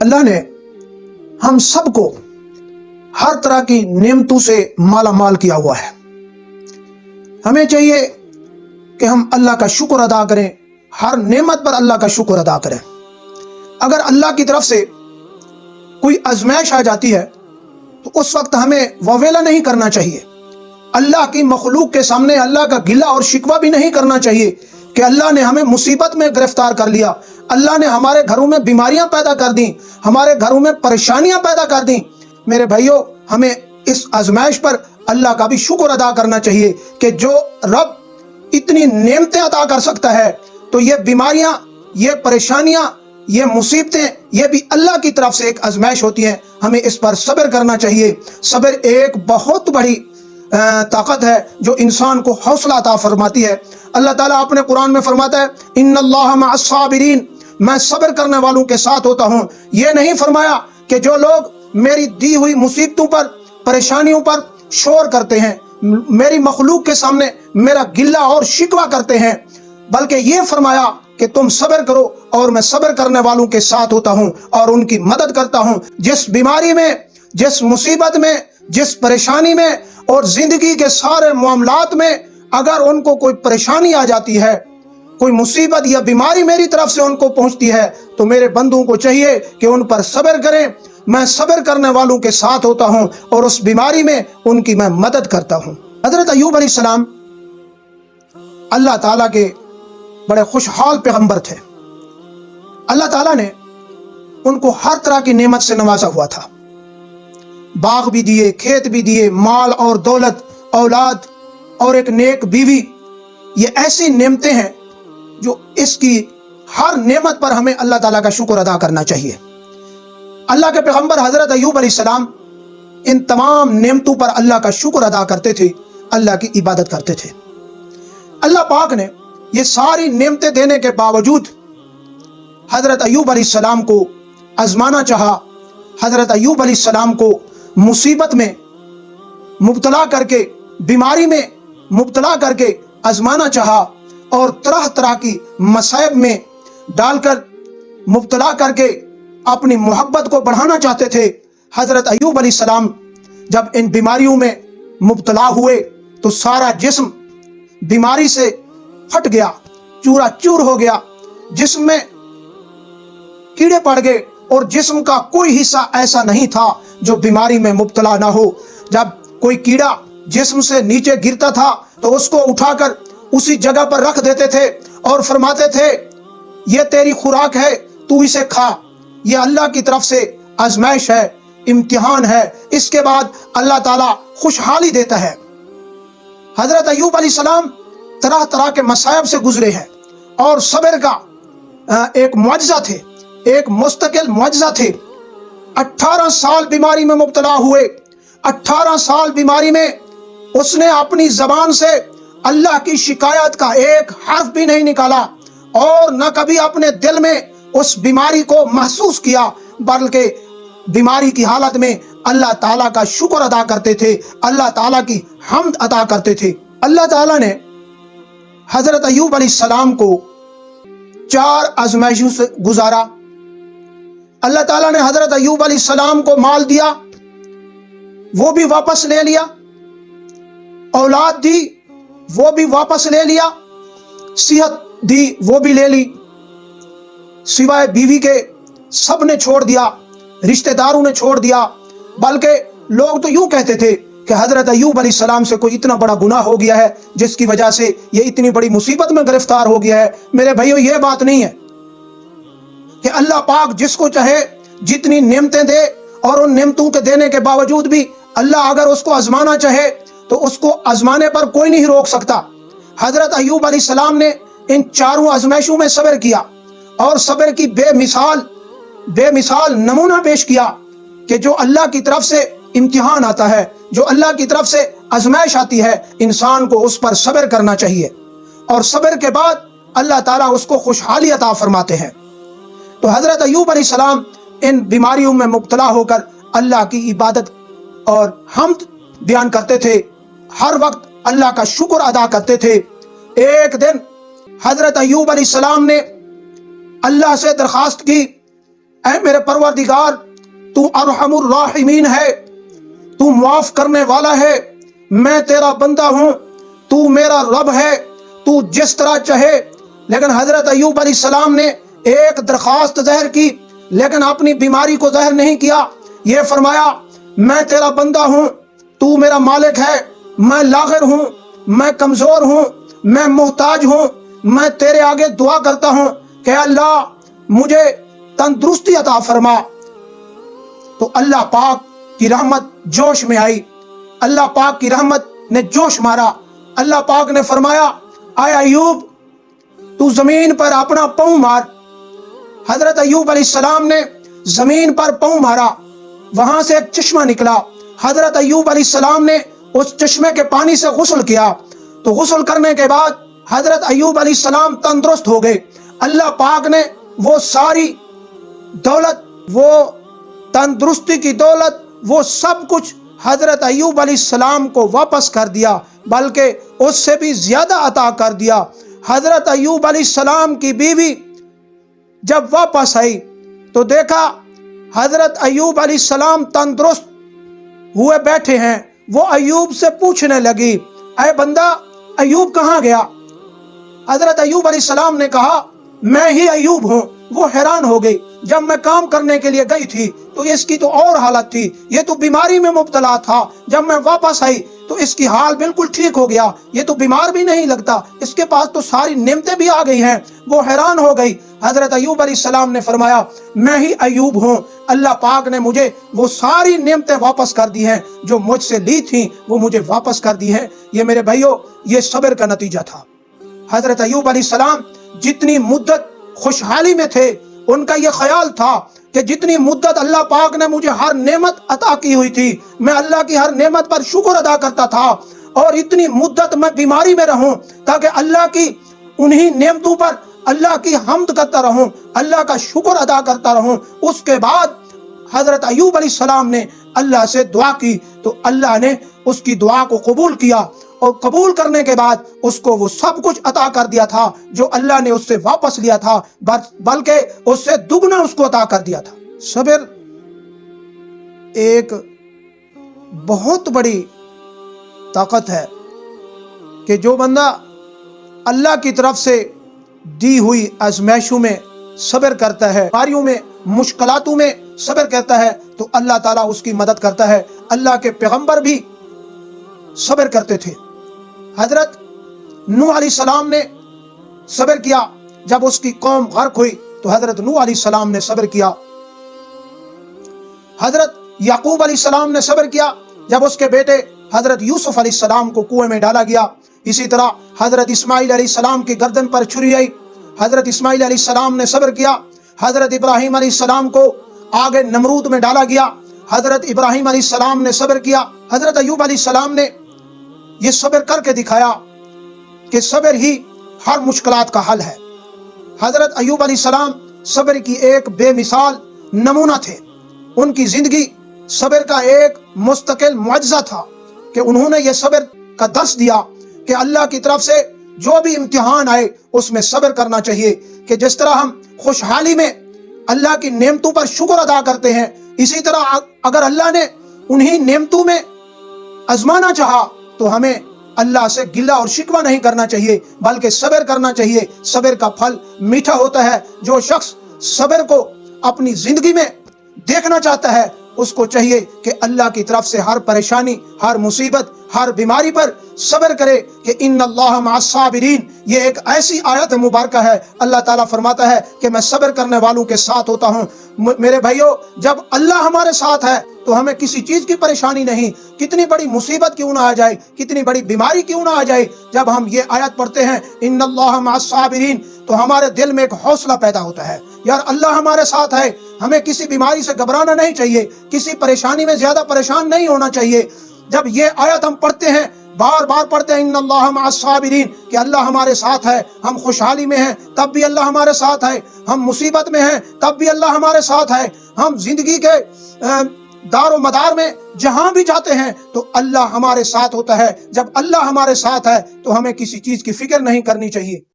اللہ نے ہم سب کو ہر طرح کی نعمتوں سے مالا مال کیا ہوا ہے۔ ہمیں چاہیے کہ ہم اللہ کا شکر ادا کریں، ہر نعمت پر اللہ کا شکر ادا کریں۔ اگر اللہ کی طرف سے کوئی آزمائش آ جاتی ہے تو اس وقت ہمیں وویلا نہیں کرنا چاہیے۔ اللہ کی مخلوق کے سامنے اللہ کا گلہ اور شکوہ بھی نہیں کرنا چاہیے کہ اللہ نے ہمیں مصیبت میں گرفتار کر لیا، اللہ نے ہمارے گھروں میں بیماریاں پیدا کر دیں، ہمارے گھروں میں پریشانیاں پیدا کر دیں۔ میرے بھائیوں، ہمیں اس آزمائش پر اللہ کا بھی شکر ادا کرنا چاہیے کہ جو رب اتنی نعمتیں عطا کر سکتا ہے، تو یہ بیماریاں، یہ پریشانیاں، یہ مصیبتیں، یہ بھی اللہ کی طرف سے ایک آزمائش ہوتی ہیں۔ ہمیں اس پر صبر کرنا چاہیے۔ صبر ایک بہت بڑی طاقت ہے جو انسان کو حوصلہ عطا فرماتی ہے۔ اللہ تعالیٰ اپنے قرآن میں فرماتا ہے ان اللہ مع الصابرین، میں صبر کرنے والوں کے ساتھ ہوتا ہوں۔ یہ نہیں فرمایا کہ جو لوگ میری دی ہوئی مصیبتوں پر، پریشانیوں پر شور کرتے ہیں، میری مخلوق کے سامنے میرا گلہ اور شکوہ کرتے ہیں، بلکہ یہ فرمایا کہ تم صبر کرو اور میں صبر کرنے والوں کے ساتھ ہوتا ہوں اور ان کی مدد کرتا ہوں۔ جس بیماری میں، جس مصیبت میں، جس پریشانی میں اور زندگی کے سارے معاملات میں اگر ان کو کوئی پریشانی آ جاتی ہے، کوئی مصیبت یا بیماری میری طرف سے ان کو پہنچتی ہے، تو میرے بندوں کو چاہیے کہ ان پر صبر کریں۔ میں صبر کرنے والوں کے ساتھ ہوتا ہوں اور اس بیماری میں ان کی میں مدد کرتا ہوں۔ حضرت ایوب علیہ السلام اللہ تعالیٰ کے بڑے خوشحال پیغمبر تھے۔ اللہ تعالیٰ نے ان کو ہر طرح کی نعمت سے نوازا ہوا تھا۔ باغ بھی دیے، کھیت بھی دیے، مال اور دولت، اولاد اور ایک نیک بیوی۔ یہ ایسی نعمتیں ہیں جو اس کی ہر نعمت پر ہمیں اللہ تعالیٰ کا شکر ادا کرنا چاہیے۔ اللہ کے پیغمبر حضرت ایوب علیہ السلام ان تمام نعمتوں پر اللہ کا شکر ادا کرتے تھے، اللہ کی عبادت کرتے تھے۔ اللہ پاک نے یہ ساری نعمتیں دینے کے باوجود حضرت ایوب علیہ السلام کو آزمانا چاہا۔ حضرت ایوب علیہ السلام کو مصیبت میں مبتلا کر کے، بیماری میں مبتلا کر کے آزمانا چاہا اور طرح طرح کی مصائب میں ڈال کر، مبتلا کر کے اپنی محبت کو بڑھانا چاہتے تھے۔ حضرت ایوب علیہ السلام جب ان بیماریوں میں مبتلا ہوئے تو سارا جسم بیماری سے پھٹ گیا، چورا چور ہو گیا، جسم میں کیڑے پڑ گئے اور جسم کا کوئی حصہ ایسا نہیں تھا جو بیماری میں مبتلا نہ ہو۔ جب کوئی کیڑا جسم سے نیچے گرتا تھا تو اس کو اٹھا کر اسی جگہ پر رکھ دیتے تھے اور فرماتے تھے یہ تیری خوراک ہے، تو اسے کھا، یہ اللہ کی طرف سے آزمائش ہے، امتحان ہے، اس کے بعد اللہ تعالیٰ خوشحالی دیتا ہے۔ حضرت ایوب علیہ السلام طرح طرح کے مصائب سے گزرے ہیں اور صبر کا ایک معجزہ تھے، ایک مستقل معجزہ تھے۔ 18 سال بیماری میں مبتلا ہوئے۔ 18 سال بیماری میں اس نے اپنی زبان سے اللہ کی شکایت کا ایک حرف بھی نہیں نکالا اور نہ کبھی اپنے دل میں اس بیماری کو محسوس کیا، بلکہ بیماری کی حالت میں اللہ تعالیٰ کا شکر ادا کرتے تھے، اللہ تعالیٰ کی حمد ادا کرتے تھے۔ اللہ تعالیٰ نے حضرت ایوب علیہ السلام کو 4 آزمائشوں سے گزارا۔ اللہ تعالیٰ نے حضرت ایوب علیہ السلام کو مال دیا، وہ بھی واپس لے لیا، اولاد دی، وہ بھی واپس لے لیا، صحت دی، وہ بھی لے لی، سوائے بیوی کے سب نے چھوڑ دیا، رشتہ داروں نے چھوڑ دیا۔ بلکہ لوگ تو یوں کہتے تھے کہ حضرت ایوب علیہ السلام سے کوئی اتنا بڑا گناہ ہو گیا ہے جس کی وجہ سے یہ اتنی بڑی مصیبت میں گرفتار ہو گیا ہے۔ میرے بھائیو، یہ بات نہیں ہے کہ اللہ پاک جس کو چاہے جتنی نعمتیں دے، اور ان نعمتوں کے دینے کے باوجود بھی اللہ اگر اس کو آزمانا چاہے تو اس کو آزمانے پر کوئی نہیں روک سکتا۔ حضرت ایوب علیہ السلام نے ان 4 آزمائشوں میں صبر کیا اور صبر کی بے مثال نمونہ پیش کیا کہ جو اللہ کی طرف سے امتحان آتا ہے، جو اللہ کی طرف سے آزمائش آتی ہے، انسان کو اس پر صبر کرنا چاہیے اور صبر کے بعد اللہ تعالیٰ اس کو خوشحالی عطا فرماتے ہیں۔ تو حضرت ایوب علیہ السلام ان بیماریوں میں مبتلا ہو کر اللہ کی عبادت اور حمد بیان کرتے تھے، ہر وقت اللہ کا شکر ادا کرتے تھے۔ ایک دن حضرت ایوب علیہ السلام نے اللہ سے درخواست کی اے میرے پروردگار تو ارحم الراحمین ہے، تو معاف کرنے والا ہے، میں تیرا بندہ ہوں، تو میرا رب ہے، تو جس طرح چاہے۔ لیکن حضرت ایوب علیہ السلام نے ایک درخواست ظاہر کی، لیکن اپنی بیماری کو ظاہر نہیں کیا۔ یہ فرمایا میں تیرا بندہ ہوں، تو میرا مالک ہے، میں لاغر ہوں، میں کمزور ہوں، میں محتاج ہوں، میں تیرے آگے دعا کرتا ہوں کہ اللہ مجھے تندرستی عطا فرما۔ تو اللہ پاک کی رحمت جوش میں آئی، اللہ پاک کی رحمت نے جوش مارا۔ اللہ پاک نے فرمایا اے ایوب تو زمین پر اپنا پاؤں مار۔ حضرت ایوب علیہ السلام نے زمین پر پاؤں مارا، وہاں سے ایک چشمہ نکلا۔ حضرت ایوب علیہ السلام نے اس چشمے کے پانی سے غسل کیا، تو غسل کرنے کے بعد حضرت ایوب علیہ السلام تندرست ہو گئے۔ اللہ پاک نے وہ ساری دولت، وہ تندرستی کی دولت، وہ سب کچھ حضرت ایوب علیہ السلام کو واپس کر دیا، بلکہ اس سے بھی زیادہ عطا کر دیا۔ حضرت ایوب علیہ السلام کی بیوی جب واپس آئی تو دیکھا حضرت ایوب علیہ السلام تندرست ہوئے بیٹھے ہیں۔ وہ ایوب سے پوچھنے لگی اے بندہ ایوب کہاں گیا؟ حضرت ایوب علیہ السلام نے کہا میں ہی ایوب ہوں۔ وہ حیران ہو گئی، جب میں کام کرنے کے لیے گئی تھی تو اس کی تو اور حالت تھی، یہ تو بیماری میں مبتلا تھا، جب میں واپس آئی تو اس کی حال بالکل ٹھیک ہو گیا، یہ تو بیمار بھی نہیں لگتا، اس کے پاس تو ساری نعمتیں بھی آ گئی ہیں۔ وہ حیران ہو گئی۔ حضرت ایوب علیہ السلام نے فرمایا میں ہی ایوب ہوں، اللہ پاک نے مجھے وہ ساری نعمتیں واپس کر دی ہیں جو مجھ سے لی تھیں، وہ مجھے واپس کر دی ہیں۔ یہ میرے بھائیو یہ صبر کا نتیجہ تھا۔ حضرت ایوب علیہ السلام جتنی مدت خوشحالی میں تھے، ان کا یہ خیال تھا کہ جتنی مدت اللہ پاک نے مجھے ہر نعمت عطا کی ہوئی تھی، میں اللہ کی ہر نعمت پر شکر ادا کرتا تھا، اور اتنی مدت میں بیماری میں رہوں تاکہ اللہ کی انہی نعمتوں پر اللہ کی حمد کرتا رہوں، اللہ کا شکر ادا کرتا رہوں۔ اس کے بعد حضرت ایوب علیہ السلام نے اللہ سے دعا کی تو اللہ نے اس کی دعا کو قبول کیا، اور قبول کرنے کے بعد اس کو وہ سب کچھ عطا کر دیا تھا جو اللہ نے اس سے واپس لیا تھا، بلکہ اس سے دگنا اس کو عطا کر دیا تھا۔ صبر ایک بہت بڑی طاقت ہے کہ جو بندہ اللہ کی طرف سے دی ہوئی آزمائشوں میں صبر کرتا ہے، بیماریوں میں، مشکلاتوں میں صبر کرتا ہے تو اللہ تعالیٰ اس کی مدد کرتا ہے۔ اللہ کے پیغمبر بھی صبر کرتے تھے۔ حضرت نوح علیہ السلام نے صبر کیا، جب اس کی قوم غرق ہوئی تو حضرت نوح علیہ السلام نے صبر کیا۔ حضرت یعقوب علیہ السلام نے صبر کیا جب اس کے بیٹے حضرت یوسف علیہ السلام کو کنویں میں ڈالا گیا۔ اسی طرح حضرت اسماعیل علیہ السلام کی گردن پر چھری آئی، حضرت اسماعیل علیہ السلام نے صبر کیا۔ حضرت ابراہیم علیہ السلام کو آگے نمرود میں ڈالا گیا، حضرت ابراہیم علیہ السلام نے صبر کیا۔ حضرت ایوب علیہ السلام نے یہ صبر کر کے دکھایا کہ صبر ہی ہر مشکلات کا حل ہے۔ حضرت ایوب علیہ السلام صبر کی ایک بے مثال نمونہ تھے۔ ان کی زندگی صبر کا ایک مستقل معجزہ تھا کہ انہوں نے یہ صبر کا درس دیا کہ اللہ کی طرف سے جو بھی امتحان آئے اس میں صبر کرنا چاہیے، کہ جس طرح ہم خوشحالی میں اللہ کی نعمتوں پر شکر ادا کرتے ہیں، اسی طرح اگر اللہ نے انہی نعمتوں میں آزمانا چاہا تو ہمیں اللہ سے گلہ اور شکوہ نہیں کرنا چاہیے، بلکہ صبر کرنا چاہیے۔ صبر کا پھل میٹھا ہوتا ہے۔ جو شخص صبر کو اپنی زندگی میں دیکھنا چاہتا ہے اس کو چاہیے کہ اللہ کی طرف سے ہر پریشانی، ہر مصیبت، ہر بیماری پر صبر کرے کہ ان اللہ مع الصابرین۔ یہ ایک ایسی آیت مبارکہ ہے، اللہ تعالیٰ فرماتا ہے کہ میں صبر کرنے والوں کے ساتھ ہوتا ہوں۔ میرے بھائیو جب اللہ ہمارے ساتھ ہے تو ہمیں کسی چیز کی پریشانی نہیں، کتنی بڑی مصیبت کیوں نہ آ جائے، کتنی بڑی بیماری کیوں نہ آ جائے، جب ہم یہ آیت پڑھتے ہیں ان اللہ مع الصابرین تو ہمارے دل میں ایک حوصلہ پیدا ہوتا ہے، یار اللہ ہمارے ساتھ ہے، ہمیں کسی بیماری سے گھبرانا نہیں چاہیے، کسی پریشانی میں زیادہ پریشان نہیں ہونا چاہیے۔ جب یہ آیت ہم پڑھتے ہیں، بار بار پڑھتے ہیں ان اللہ مع الصابرین کہ اللہ ہمارے ساتھ ہے، ہم خوشحالی میں ہیں تب بھی اللہ ہمارے ساتھ ہے، ہم مصیبت میں ہیں تب بھی اللہ ہمارے ساتھ ہے، ہم زندگی کے دار و مدار میں جہاں بھی جاتے ہیں تو اللہ ہمارے ساتھ ہوتا ہے۔ جب اللہ ہمارے ساتھ ہے تو ہمیں کسی چیز کی فکر نہیں کرنی چاہیے۔